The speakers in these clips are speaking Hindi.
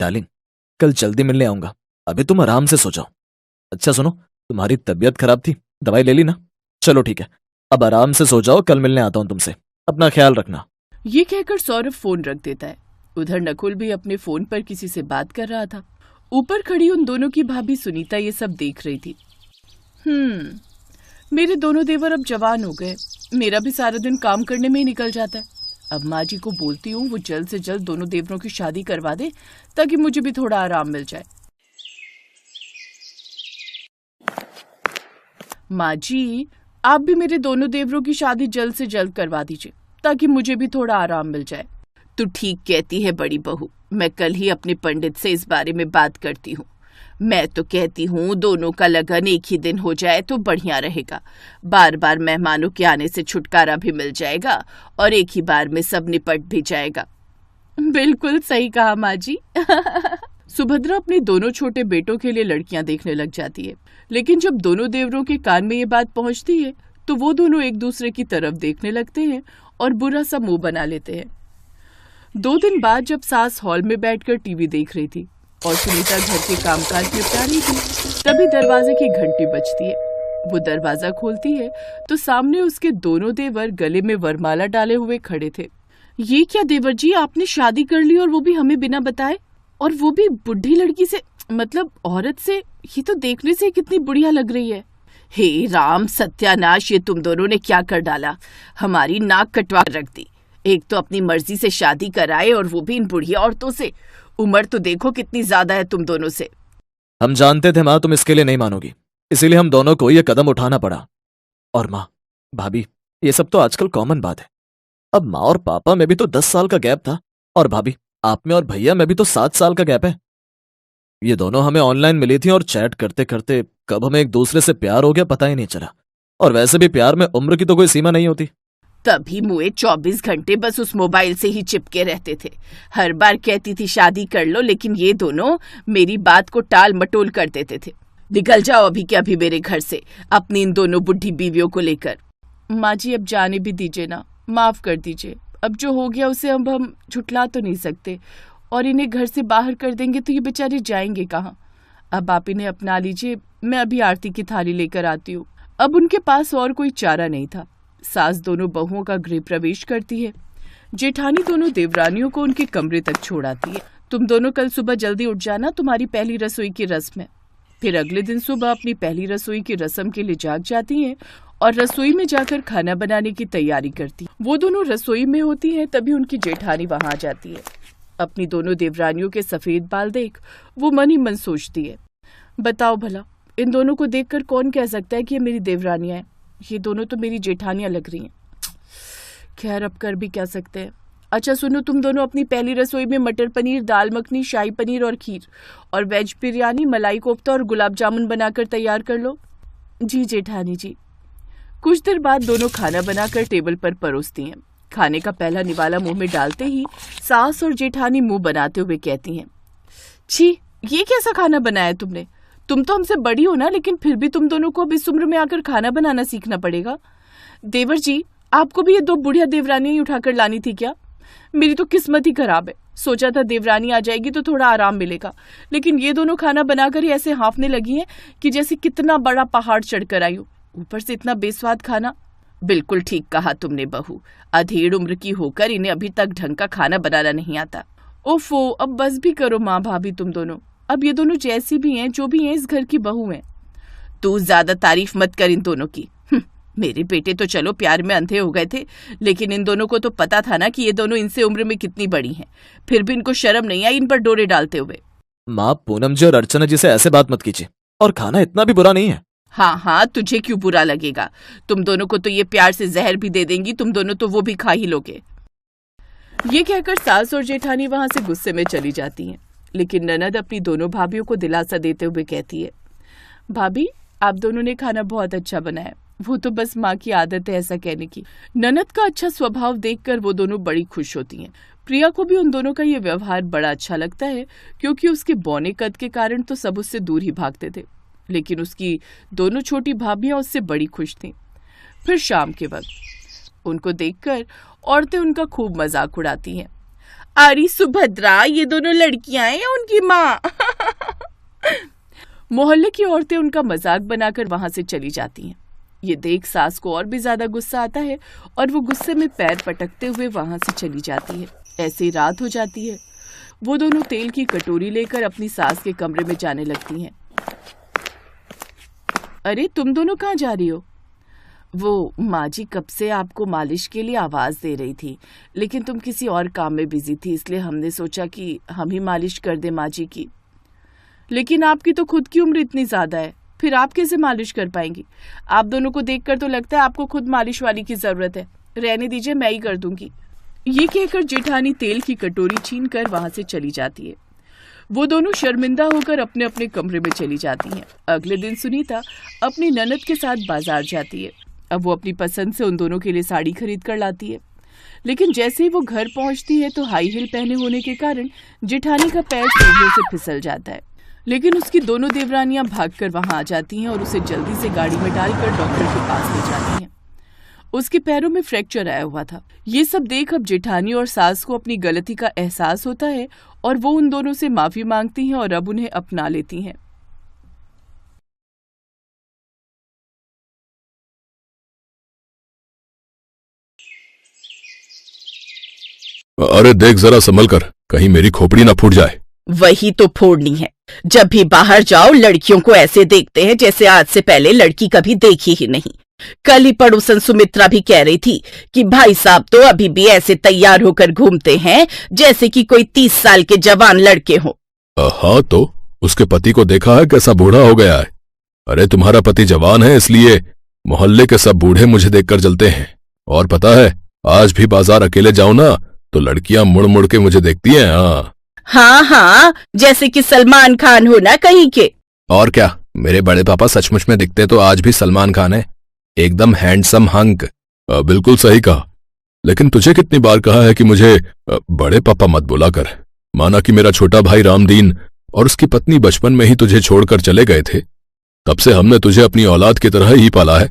डार्लिंग, कल जल्दी मिलने आऊंगा, अभी तुम आराम से सो जाओ। अच्छा सुनो, तुम्हारी तबीयत खराब थी, दवाई ले ली ना? चलो ठीक है, अब आराम से सो जाओ, कल मिलने आता हूं तुमसे, अपना ख्याल रखना। ये कहकर सौरभ फोन रख देता है। उधर नकुल भी अपने फोन पर किसी से बात कर रहा था। ऊपर खड़ी उन दोनों की भाभी सुनीता ये सब देख रही थी। मेरे दोनों देवर अब जवान हो गए, मेरा भी सारा दिन काम करने में ही निकल जाता है। अब माँ जी को बोलती हूँ वो जल्द से जल्द दोनों देवरों की शादी करवा दे, ताकि मुझे भी थोड़ा आराम मिल जाए। माँ जी, आप भी मेरे दोनों देवरों की शादी जल्द से जल्द करवा दीजिए, ताकि मुझे भी थोड़ा आराम मिल जाए। तू ठीक कहती है बड़ी बहू, मैं कल ही अपने पंडित से इस बारे में बात करती हूँ। मैं तो कहती हूँ दोनों का लगन एक ही दिन हो जाए तो बढ़िया रहेगा। बार बार मेहमानों के आने से छुटकारा भी मिल जाएगा और एक ही बार में सब निपट भी जाएगा। बिल्कुल सही कहा माँ जी। सुभद्रा अपने दोनों छोटे बेटों के लिए लड़कियां देखने लग जाती है, लेकिन जब दोनों देवरों के कान में ये बात पहुंचती है तो वो दोनों एक दूसरे की तरफ देखने लगते हैं और बुरा सा मुंह बना लेते हैं। 2 दिन बाद जब सास हॉल में बैठकर टीवी देख रही थी और सुनीता घर के कामकाज निपटा रही थी, तभी दरवाजे की घंटी बजती है। वो दरवाजा खोलती है तो सामने उसके दोनों देवर गले में वरमाला डाले हुए खड़े थे। ये क्या देवर जी, आपने शादी कर ली और वो भी हमें बिना बताए, और वो भी बुढ़ी लड़की से, मतलब औरत से। ये तो देखने से कितनी बुढ़िया लग रही है। हे राम सत्यानाश, ये तुम दोनों ने क्या कर डाला, हमारी नाक कटवा रख दी। एक तो अपनी मर्जी से शादी कराए और वो भी इन बुढ़िया औरतों से। उम्र तो देखो कितनी ज्यादा है तुम दोनों से। हम जानते थे माँ तुम इसके लिए नहीं मानोगी, इसीलिए हम दोनों को ये कदम उठाना पड़ा। और माँ, भाभी, ये सब तो आजकल कॉमन बात है। अब माँ और पापा में भी तो 10 साल का गैप था, और भाभी आप में और भैया में भी तो 7 साल का गैप है। ये दोनों हमें ऑनलाइन मिली थी और चैट करते करते कब हमें एक दूसरे से प्यार हो गया पता ही नहीं चला। और वैसे भी प्यार में उम्र की तो कोई सीमा नहीं होती। तभी मुए 24 घंटे बस उस मोबाइल से ही चिपके रहते थे। हर बार कहती थी शादी कर लो, लेकिन ये दोनों मेरी बात को टाल मटोल कर देते थे। निकल जाओ अभी के अभी मेरे घर से, अपनी इन दोनों बुढ़ी बीवियों को लेकर। माँ जी, अब जाने भी दीजिए ना, माफ कर दीजिए। अब जो हो गया उसे अब हम झुठला तो नहीं सकते, और इन्हें घर से बाहर कर देंगे तो ये बेचारे जाएंगे कहाँ। अब आप इन्हें अपना लीजिए, मैं अभी आरती की थाली लेकर आती हूँ। अब उनके पास और कोई चारा नहीं था। सास दोनों बहुओं का गृह प्रवेश करती है। जेठानी दोनों देवरानियों को उनके कमरे तक छोड़ आती है। तुम दोनों कल सुबह जल्दी उठ जाना, तुम्हारी पहली रसोई की रस्म है। फिर अगले दिन सुबह अपनी पहली रसोई की रस्म के लिए जाग जाती हैं और रसोई में जाकर खाना बनाने की तैयारी करती। वो दोनों रसोई में होती हैं, तभी उनकी जेठानी वहां आ जाती है। अपनी दोनों देवरानियों के सफेद बाल देख वो मन ही मन सोचती है, बताओ भला, इन दोनों को देखकर कौन कह सकता है कि ये मेरी देवरानियां हैं। ये दोनों तो मेरी जेठानियां लग रही हैं। खैर, अब कर भी क्या सकते हैं। अच्छा सुनो, तुम दोनों अपनी पहली रसोई में मटर पनीर, दाल मखनी, शाही पनीर और खीर और वेज बिरयानी, मलाई कोफ्ता और गुलाब जामुन बनाकर तैयार कर लो। जी जेठानी जी। कुछ देर बाद दोनों खाना बनाकर टेबल पर परोसती हैं। खाने का पहला निवाला मुंह में डालते ही सास और जेठानी मुंह बनाते हुए कहती हैं, छी, ये कैसा खाना बनाया तुमने? तुम तो हमसे बड़ी हो ना, लेकिन फिर भी तुम दोनों को अब इस उम्र में आकर खाना बनाना सीखना पड़ेगा। देवर जी, आपको भी ये 2 बुढ़िया देवरानियां उठाकर लानी थी क्या? मेरी तो किस्मत ही खराब है। सोचा था देवरानी आ जाएगी तो थोड़ा आराम मिलेगा, लेकिन ये दोनों खाना बनाकर ही ऐसे हाँफने लगी हैं कि जैसे कितना बड़ा पहाड़ चढ़कर आई हो। ऊपर से इतना बेस्वाद खाना। बिल्कुल ठीक कहा तुमने बहू, अधेड़ उम्र की होकर इन्हें अभी तक ढंग का खाना बनाना नहीं आता। ओफो, अब बस भी करो माँ भाभी तुम दोनों। अब ये दोनों जैसी भी हैं, जो भी हैं, इस घर की बहू हैं। तू ज्यादा तारीफ मत कर इन दोनों की। मेरे बेटे तो चलो प्यार में अंधे हो गए थे, लेकिन इन दोनों को तो पता था ना कि ये दोनों इनसे उम्र में कितनी बड़ी हैं। फिर भी इनको शर्म नहीं आई इन पर डोरे डालते हुए। माँ, पूनम जी और अर्चना जी से ऐसे बात मत कीजिए, और खाना इतना भी बुरा नहीं है। हाँ हाँ, तुझे क्यों बुरा लगेगा? तुम दोनों को तो ये प्यार से जहर भी दे देंगी, तुम दोनों तो वो भी खा ही लोगे। ये कहकर सास और जेठानी वहां से गुस्से में चली जाती हैं, लेकिन ननद अपनी दोनों भाभियों को दिलासा देते हुए कहती है, भाभी, आप दोनों ने खाना बहुत अच्छा बनाया। वो तो बस माँ की आदत है ऐसा कहने की। ननद का अच्छा स्वभाव देखकर वो दोनों बड़ी खुश होती हैं। प्रिया को भी उन दोनों का ये व्यवहार बड़ा अच्छा लगता है, क्योंकि उसके बौने कद के कारण तो सब उससे दूर ही भागते थे, लेकिन उसकी दोनों छोटी भाभियां उससे बड़ी खुश थीं। फिर शाम के वक्त उनको देखकर औरतें उनका खूब मजाक उड़ाती हैं। अरे सुभद्रा, ये दोनों लड़कियां हैं या उनकी माँ? मोहल्ले की औरतें उनका मजाक बनाकर वहां से चली जाती हैं। ये देख सास को और भी ज्यादा गुस्सा आता है और वो गुस्से में पैर पटकते हुए वहां से चली जाती है। ऐसे ही रात हो जाती है। वो दोनों तेल की कटोरी लेकर अपनी सास के कमरे में जाने लगती हैं। अरे तुम दोनों कहाँ जा रही हो? वो माँ जी कब से आपको मालिश के लिए आवाज दे रही थी, लेकिन तुम किसी और काम में बिजी थी, इसलिए हमने सोचा कि हम ही मालिश कर दें माँ जी की। लेकिन आपकी तो खुद की उम्र इतनी ज्यादा है, फिर आप कैसे मालिश कर पाएंगी? आप दोनों को देखकर तो लगता है आपको खुद मालिश वाली की जरूरत है। रहने दीजिए, मैं ही कर दूंगी। ये कहकर जेठानी तेल की कटोरी छीन कर वहां से चली जाती है। वो दोनों शर्मिंदा होकर अपने अपने कमरे में चली जाती हैं। अगले दिन सुनीता अपनी ननद के साथ बाजार जाती है। अब वो अपनी पसंद से उन दोनों के लिए साड़ी खरीद कर लाती है, लेकिन जैसे ही वो घर पहुंचती है तो हाई हील पहने होने के कारण जेठानी का पैर सीढ़ियों से फिसल जाता है। लेकिन उसकी दोनों देवरानियां भागकर वहां आ जाती हैं और उसे जल्दी से गाड़ी में डालकर डॉक्टर के पास ले जाती हैं। उसके पैरों में फ्रैक्चर आया हुआ था। ये सब देख अब जेठानी और सास को अपनी गलती का एहसास होता है और वो उन दोनों से माफी मांगती हैं और अब उन्हें अपना लेती हैं। अरे देख जरा संभल कर, कहीं मेरी खोपड़ी ना फूट जाए। वही तो फोड़नी है। जब भी बाहर जाओ लड़कियों को ऐसे देखते हैं जैसे आज से पहले लड़की कभी देखी ही नहीं। कल ही पड़ोसन सुमित्रा भी कह रही थी कि भाई साहब तो अभी भी ऐसे तैयार होकर घूमते हैं जैसे कि कोई 30 साल के जवान लड़के हो। हाँ तो उसके पति को देखा है कैसा बूढ़ा हो गया है। अरे तुम्हारा पति जवान है इसलिए मोहल्ले के सब बूढ़े मुझे देखकर जलते हैं। और पता है आज भी बाजार अकेले जाऊं ना तो लड़कियां मुड़ मुड़ के मुझे देखती हैं। हाँ हाँ, जैसे कि सलमान खान हो ना कहीं के। और क्या, मेरे बड़े पापा सचमुच में दिखते तो आज भी सलमान खान है, एकदम हैंडसम हंक। बिल्कुल सही कहा। लेकिन तुझे कितनी बार कहा है कि मुझे बड़े पापा मत बोला कर। माना कि मेरा छोटा भाई रामदीन और उसकी पत्नी बचपन में ही तुझे छोड़कर चले गए थे, तब से हमने तुझे अपनी औलाद की तरह ही पाला है,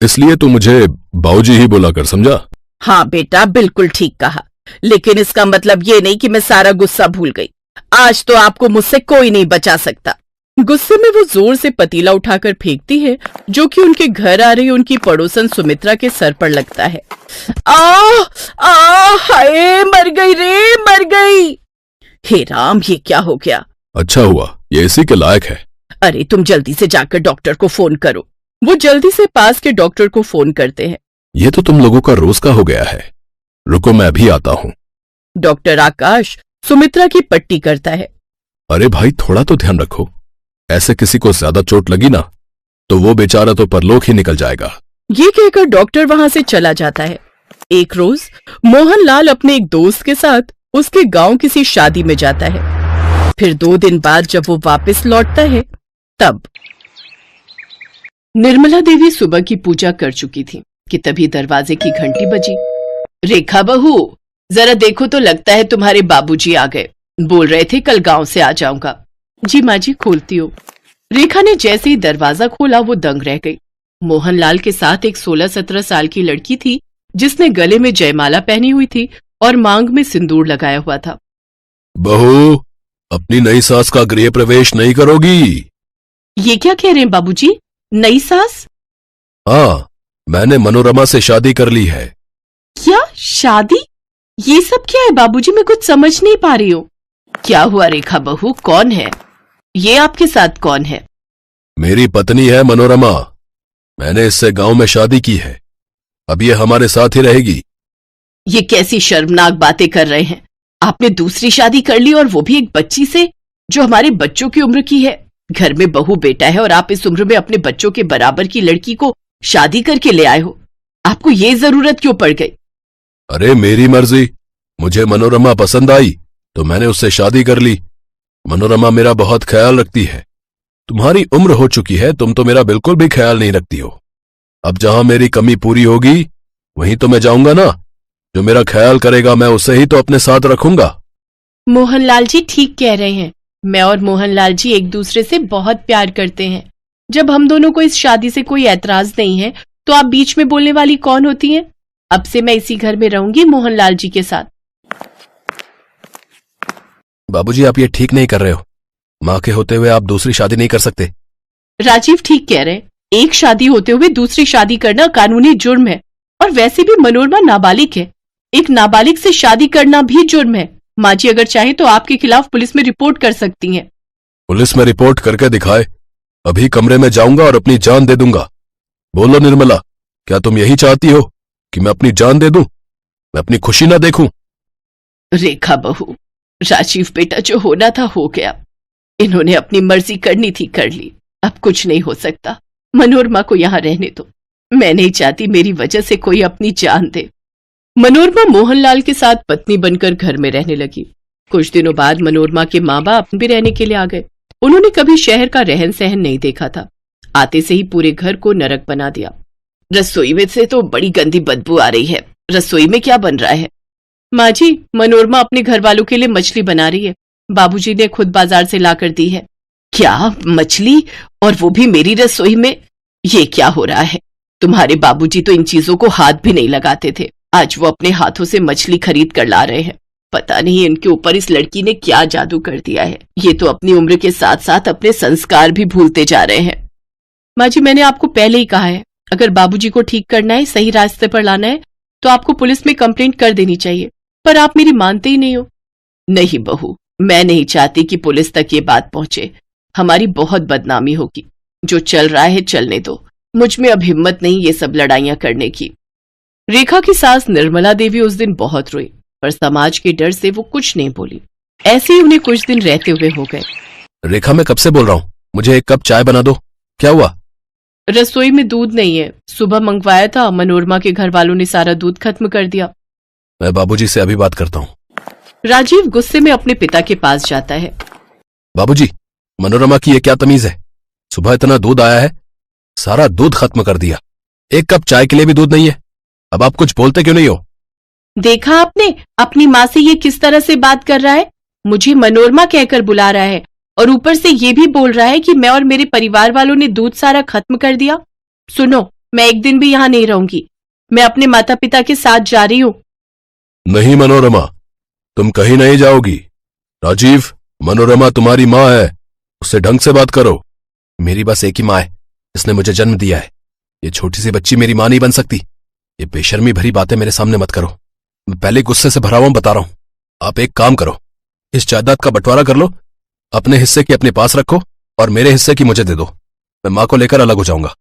इसलिए तू मुझे बाऊजी ही बोला कर, समझा? हाँ बेटा, बिल्कुल ठीक कहा। लेकिन इसका मतलब ये नहीं कि मैं सारा गुस्सा भूल गई। आज तो आपको मुझसे कोई नहीं बचा सकता। गुस्से में वो जोर से पतीला उठाकर फेंकती है, जो कि उनके घर आ रही उनकी पड़ोसन सुमित्रा के सर पर लगता है। हाय, मर गई रे, मर गई। हे राम, ये क्या हो गया? अच्छा हुआ, ये इसी के लायक है। अरे तुम जल्दी से जाकर डॉक्टर को फोन करो। वो जल्दी से पास के डॉक्टर को फोन करते हैं। ये तो तुम लोगों का रोज का हो गया है। रुको, मैं अभी आता हूँ। डॉक्टर आकाश सुमित्रा की पट्टी करता है। अरे भाई, थोड़ा तो ध्यान रखो। ऐसे किसी को ज्यादा चोट लगी ना तो वो बेचारा तो परलोक ही निकल जाएगा। ये कहकर डॉक्टर वहां से चला जाता है। एक रोज मोहनलाल अपने एक दोस्त के साथ उसके गांव किसी शादी में जाता है। फिर 2 दिन बाद जब वो वापस लौटता है तब निर्मला देवी सुबह की पूजा कर चुकी थी कि तभी दरवाजे की घंटी बजी। रेखा बहू, जरा देखो तो लगता है तुम्हारे बाबूजी आ गए। बोल रहे थे कल गांव से आ जाऊंगा। जी माँ जी, खोलती हो। रेखा ने जैसे ही दरवाजा खोला वो दंग रह गई। मोहनलाल के साथ एक 16-17 साल की लड़की थी जिसने गले में जयमाला पहनी हुई थी और मांग में सिंदूर लगाया हुआ था। बहू, अपनी नई सास का गृह प्रवेश नहीं करोगी? ये क्या कह रहे हैं बाबूजी? नई सास? हाँ, मैंने मनोरमा से शादी कर ली है। क्या शादी? ये सब क्या है बाबूजी? मैं कुछ समझ नहीं पा रही हूँ। क्या हुआ रेखा बहू, कौन है ये? आपके साथ कौन है? मेरी पत्नी है मनोरमा। मैंने इससे गांव में शादी की है। अब ये हमारे साथ ही रहेगी। ये कैसी शर्मनाक बातें कर रहे हैं? आपने दूसरी शादी कर ली और वो भी एक बच्ची से जो हमारे बच्चों की उम्र की है। घर में बहू बेटा है और आप इस उम्र में अपने बच्चों के बराबर की लड़की को शादी करके ले आए हो। आपको ये जरूरत क्यों पड़ गई? अरे मेरी मर्जी। मुझे मनोरमा पसंद आई तो मैंने उससे शादी कर ली। मनोरमा मेरा बहुत ख्याल रखती है। तुम्हारी उम्र हो चुकी है, तुम तो मेरा बिल्कुल भी ख्याल नहीं रखती हो। अब जहां मेरी कमी पूरी होगी वहीं तो मैं जाऊंगा ना। जो मेरा ख्याल करेगा मैं उसे ही तो अपने साथ रखूंगा। मोहनलाल जी ठीक कह रहे हैं। मैं और मोहनलाल जी एक दूसरे से बहुत प्यार करते हैं। जब हम दोनों को इस शादी से कोई ऐतराज नहीं है तो आप बीच में बोलने वाली कौन होती हैं? अब से मैं इसी घर में रहूंगी मोहनलाल जी के साथ। बाबूजी, आप ये ठीक नहीं कर रहे हो। माँ के होते हुए आप दूसरी शादी नहीं कर सकते। राजीव ठीक कह रहे हैं। एक शादी होते हुए दूसरी शादी करना कानूनी जुर्म है, और वैसे भी मनोरमा नाबालिग है। एक नाबालिग से शादी करना भी जुर्म है। माँ जी अगर चाहे तो आपके खिलाफ पुलिस में रिपोर्ट कर सकती हैं। पुलिस में रिपोर्ट करके दिखाए। अभी कमरे में जाऊंगा और अपनी जान दे दूंगा। बोलो निर्मला, क्या तुम यही चाहती हो कि मैं अपनी जान दे दूं, मैं अपनी खुशी ना देखूं? रेखा बहू, राजीव बेटा जो होना था हो गया। इन्होंने अपनी मर्जी करनी थी कर ली, अब कुछ नहीं हो सकता। मनोरमा को यहाँ रहने दो। मैं नहीं चाहती मेरी वजह से कोई अपनी जान दे। मनोरमा मोहनलाल के साथ पत्नी बनकर घर में रहने लगी। कुछ दिनों बाद मनोरमा के माँ बाप भी रहने के लिए आ गए। उन्होंने कभी शहर का रहन सहन नहीं देखा था। आते से ही पूरे घर को नरक बना दिया। रसोई में से तो बड़ी गंदी बदबू आ रही है। रसोई में क्या बन रहा है? माँ जी, मनोरमा अपने घर वालों के लिए मछली बना रही है। बाबूजी ने खुद बाजार से लाकर दी है। क्या मछली, और वो भी मेरी रसोई में? ये क्या हो रहा है? तुम्हारे बाबूजी तो इन चीजों को हाथ भी नहीं लगाते थे। आज वो अपने हाथों से मछली खरीद कर ला रहे हैं। पता नहीं इनके ऊपर इस लड़की ने क्या जादू कर दिया है। ये तो अपनी उम्र के साथ साथ अपने संस्कार भी भूलते जा रहे हैं। माँ जी, मैंने आपको पहले ही कहा है, अगर बाबूजी को ठीक करना है, सही रास्ते पर लाना है, तो आपको पुलिस में कंप्लेंट कर देनी चाहिए। पर आप मेरी मानते ही नहीं हो। नहीं बहू, मैं नहीं चाहती कि पुलिस तक ये बात पहुंचे। हमारी बहुत बदनामी होगी। जो चल रहा है चलने दो। मुझ में अब हिम्मत नहीं ये सब लड़ाइयां करने की। रेखा की सास निर्मला देवी उस दिन बहुत रोई, पर समाज के डर से वो कुछ नहीं बोली। ऐसे ही उन्हें कुछ दिन रहते हुए हो गए। रेखा, मैं कब से बोल रहा हूँ, मुझे एक कप चाय बना दो। क्या हुआ? रसोई में दूध नहीं है। सुबह मंगवाया था, मनोरमा के घर वालों ने सारा दूध खत्म कर दिया। मैं बाबूजी से अभी बात करता हूँ। राजीव गुस्से में अपने पिता के पास जाता है। बाबूजी, मनोरमा की ये क्या तमीज है? सुबह इतना दूध आया है, सारा दूध खत्म कर दिया। एक कप चाय के लिए भी दूध नहीं है। अब आप कुछ बोलते क्यों नहीं हो? देखा आपने, अपनी माँ से ये किस तरह से बात कर रहा है। मुझे मनोरमा कहकर बुला रहा है, और ऊपर से ये भी बोल रहा है कि मैं और मेरे परिवार वालों ने दूध सारा खत्म कर दिया। सुनो, मैं एक दिन भी यहाँ नहीं रहूंगी। मैं अपने माता पिता के साथ जा रही हूँ। नहीं मनोरमा, तुम कहीं नहीं जाओगी। राजीव, मनोरमा तुम्हारी माँ है, उससे ढंग से बात करो। मेरी बस एक ही माँ है, जिसने मुझे जन्म दिया है। ये छोटी सी बच्ची मेरी माँ नहीं बन सकती। ये बेशर्मी भरी बातें मेरे सामने मत करो। मैं पहले गुस्से से भरा हुआ बता रहा हूं। आप एक काम करो, इस जायदाद का बंटवारा कर लो। अपने हिस्से की अपने पास रखो और मेरे हिस्से की मुझे दे दो। मैं माँ को लेकर अलग हो जाऊंगा।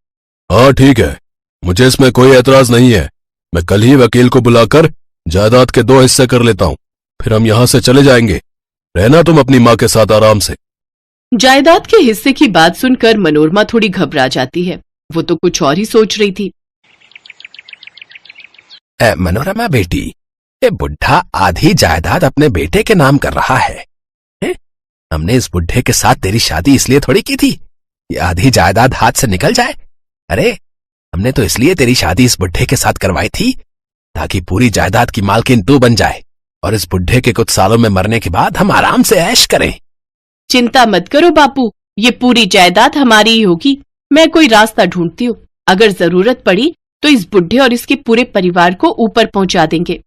हाँ ठीक है, मुझे इसमें कोई एतराज नहीं है। मैं कल ही वकील को बुलाकर जायदाद के 2 हिस्से कर लेता हूं, फिर हम यहां से चले जाएंगे। रहना तुम अपनी माँ के साथ आराम से। जायदाद के हिस्से की बात सुनकर मनोरमा थोड़ी घबरा जाती है। वो तो कुछ और ही सोच रही थी। मनोरमा बेटी, ये बुढ़ा आधी जायदाद अपने बेटे के नाम कर रहा है। हमने इस बुढ़े के साथ तेरी शादी इसलिए थोड़ी की थी ये आधी जायदाद हाथ से निकल जाए। अरे, हमने तो इसलिए तेरी शादी इस बुढ़े के साथ करवाई थी ताकि पूरी जायदाद की मालकिन तू बन जाए, और इस बुढ़े के कुछ सालों में मरने के बाद हम आराम से ऐश करें। चिंता मत करो बापू, ये पूरी जायदाद हमारी ही होगी। मैं कोई रास्ता ढूंढती हूँ। अगर जरूरत पड़ी तो इस बुढ़े और इसके पूरे परिवार को ऊपर पहुंचा देंगे।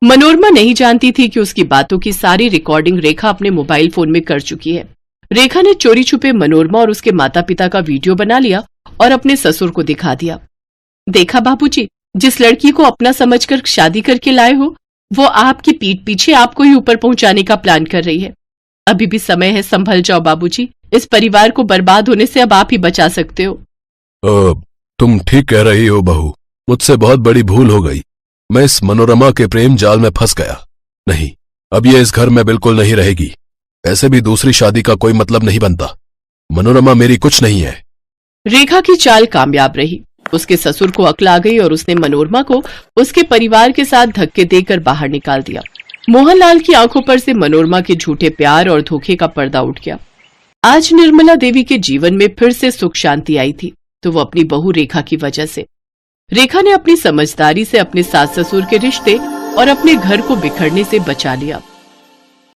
मनोरमा नहीं जानती थी कि उसकी बातों की सारी रिकॉर्डिंग रेखा अपने मोबाइल फोन में कर चुकी है। रेखा ने चोरी छुपे मनोरमा और उसके माता पिता का वीडियो बना लिया और अपने ससुर को दिखा दिया। देखा बाबूजी, जिस लड़की को अपना समझकर शादी करके लाए हो, वो आपकी पीठ पीछे आपको ही ऊपर पहुंचाने का प्लान कर रही है। अभी भी समय है, संभल जाओ बाबूजी। इस परिवार को बर्बाद होने से अब आप ही बचा सकते हो। तुम ठीक कह रही हो बहू, मुझसे बहुत बड़ी भूल हो गई। मैं इस मनोरमा के प्रेम जाल में फंस गया। नहीं, अब ये इस घर में बिल्कुल नहीं रहेगी। ऐसे भी दूसरी शादी का कोई मतलब नहीं बनता। मनोरमा मेरी कुछ नहीं है। रेखा की चाल कामयाब रही। उसके ससुर को अक्ल आ गई और उसने मनोरमा को उसके परिवार के साथ धक्के देकर बाहर निकाल दिया। मोहनलाल की आंखों पर से मनोरमा के झूठे प्यार और धोखे का पर्दा उठ गया। आज निर्मला देवी के जीवन में फिर से सुख शांति आई थी, तो वो अपनी बहू रेखा की वजह से। रेखा ने अपनी समझदारी से अपने सास ससुर के रिश्ते और अपने घर को बिखरने से बचा लिया।